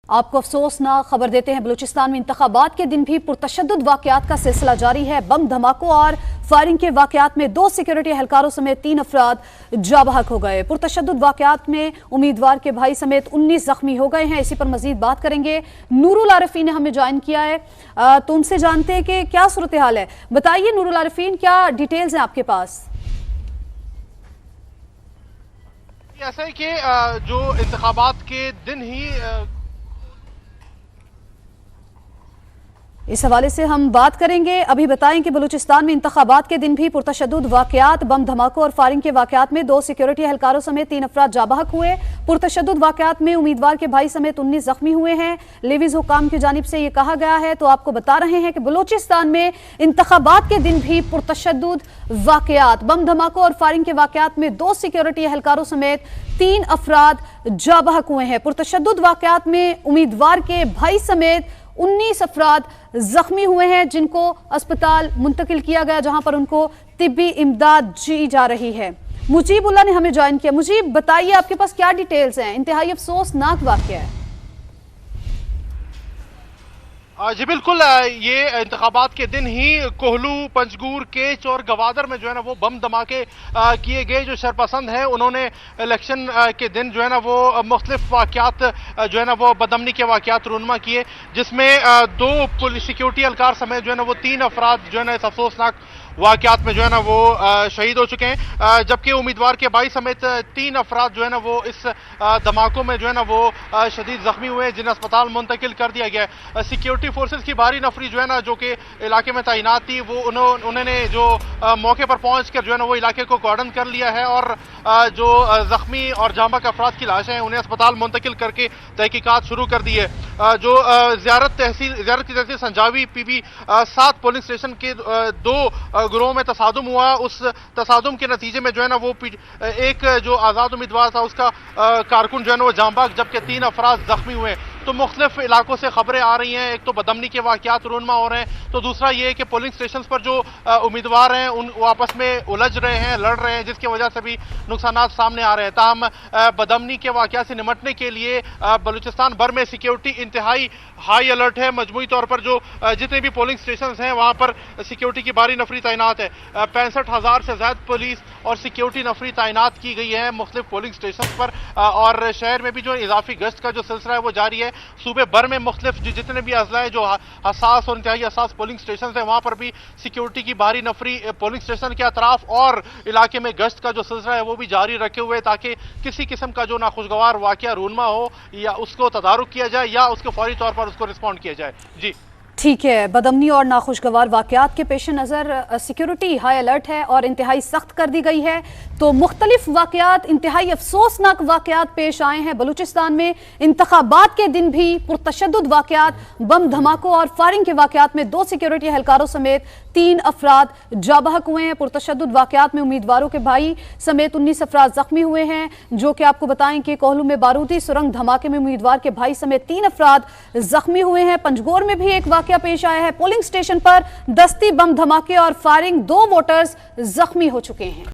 आपको अफसोसनाक खबर देते हैं, बलूचिस्तान में इंतखाबात के दिन भी पुरतशद्दुद वाकयात का सिलसिला जारी है। बम धमाकों और फायरिंग के वाकयात में 2 सिक्योरिटी एहलकारों समेत 3 अफराद जाँ बहक हो गए। पुरतशद्दुद वाकयात में उम्मीदवार के भाई समेत 19 जख्मी हो गए हैं। इसी पर मजीद बात करेंगे। नूरुल आरिफीन ने हमें ज्वाइन किया है, तो उनसे जानते हैं कि क्या सूरत हाल है। बताइए नूरुल आरिफीन, क्या डिटेल्स हैं आपके पास? ऐसा है कि जो इंतखाबात के दिन ही इस हवाले से हम बात करेंगे। अभी बताएं कि बलूचिस्तान में इंतखाबात के दिन भी पुरतशद्दुद वाकयात, बम धमाकों और फायरिंग के वाकयात में 2 सिक्योरिटी एहलकारों समेत 3 अफराद जाँ बहक हुए। पुरतशद्दुद वाकयात में उम्मीदवार के भाई समेत 19 जख्मी हुए हैं। लेविज हुकाम की जानिब से यह कहा गया है। तो आपको बता रहे हैं कि बलूचिस्तान में इंतखाबात के दिन भी पुरतशद्दुद वाकयात, बम धमाकों और फायरिंग के वाकयात में 2 सिक्योरिटी एहलकारों समेत 3 अफराद जाँ बहक हुए हैं। पुरतशद्दुद वाकयात में उम्मीदवार के भाई समेत 19 अफराद जख्मी हुए हैं, जिनको अस्पताल मुंतकिल किया गया, जहां पर उनको तिब्बी इमदाद दी जा रही है। मुजीबुल्लाह ने हमें ज्वाइन किया। मुजीब, बताइए आपके पास क्या डिटेल्स हैं? इंतहाई अफसोसनाक वाकया है। जी बिल्कुल, ये इंतखाबात के दिन ही कोहलू, पंजगूर, केच और गवादर में जो है ना वो बम धमाके किए गए। जो शरपसंद हैं उन्होंने इलेक्शन के दिन जो है ना वो मुख्तलिफ वाकयात जो है ना वो बदमनी के वाकयात रूनमा किए, जिसमें 2 पुलिस सिक्योरिटी एहलकार समेत जो है ना वो 3 अफराद जो है ना इस अफसोसनाक वाकयात में जो है ना वो शहीद हो चुके हैं। जबकि उम्मीदवार के भाई समेत 3 अफराद जो है ना वो इस धमाकों में जो है ना वो शदीद जख्मी हुए, जिन्हें अस्पताल मुंतकिल कर दिया गया है। सिक्योरिटी फोर्सेस की भारी नफरी जो है ना जो कि इलाके में तैनात थी, वो उन्होंने जो मौके पर पहुंच कर जो है ना वो इलाके को कॉर्डन कर लिया है और जो जख्मी और जाँ बहक अफराद की लाशें हैं उन्हें अस्पताल मुंतकिल करके तहकीकात शुरू कर दी है। जो ज़ियारत की तहसील संजावी PB 7 पोलिंग स्टेशन के 2 गुरों में तसादुम हुआ। उस तसादुम के नतीजे में जो है ना वो एक जो आज़ाद उम्मीदवार था उसका कारकुन जो है ना वो जाँ बहक, जबकि 3 अफराद जख्मी हुए। तो मुख्तलिफ इलाकों से खबरें आ रही हैं। एक तो बदमनी के वाकयात रूनमा हो रहे हैं, तो दूसरा ये है कि पोलिंग स्टेशन पर जो उम्मीदवार हैं वो आपस में उलझ रहे हैं, लड़ रहे हैं, जिसकी वजह से भी नुकसानात सामने आ रहे हैं। ताहम बदमनी के वाकयात से निमटने के लिए बलूचिस्तान भर में सिक्योरिटी इंतहाई हाई अलर्ट है। मजमूई तौर पर जो जितने भी पोलिंग स्टेशन हैं वहाँ पर सिक्योरिटी की भारी नफरी तैनात है। 65,000 से ज्यादा पुलिस और सिक्योरिटी नफरी तैनात की गई है मुख्तलिफ पोलिंग स्टेशन पर। और शहर में भी जो इजाफी गश्त का जो सिलसिला है वो जारी है। सूबे भर में मुख्तलिफ जितने भी अजला है जो हसास और इंतहाई हसास पोलिंग स्टेशन है वहाँ पर भी सिक्योरिटी की भारी नफरी पोलिंग स्टेशन के अतराफ और इलाके में गश्त का जो सिलसिला है वो भी जारी रखे हुए, ताकि किसी किस्म का जो नाखुशगवार वाकया रूनमा हो या उसको तदारुक किया जाए या उसको फौरी तौर पर उसको रिस्पॉन्ड किया जाए। जी ठीक है। बदमनी और नाखुशगवार वाकयात के पेश नज़र सिक्योरिटी हाई अलर्ट है और इंतहाई सख्त कर दी गई है। तो मुख्तलिफ वाकयात, इंतहाई अफसोसनाक वाकयात पेश आए हैं बलूचिस्तान में। इंतखाबात के दिन भी पुरतशद्दुद वाकयात, बम धमाकों और फायरिंग के वाकयात में 2 सिक्योरिटी एहलकारों समेत 3 अफराद जाँ बहक हुए हैं। पुरतशद्दुद वाकयात में उम्मीदवारों के भाई समेत 19 अफराद जख्मी हुए हैं। जो कि आपको बताएं कि कोहलू में बारूदी सुरंग धमाके में उम्मीदवार के भाई समेत 3 अफराद जख्मी हुए हैं। पंजगोर में भी एक क्या पेश आया है। पोलिंग स्टेशन पर दस्ती बम धमाके और फायरिंग, 2 वोटर्स जख्मी हो चुके हैं।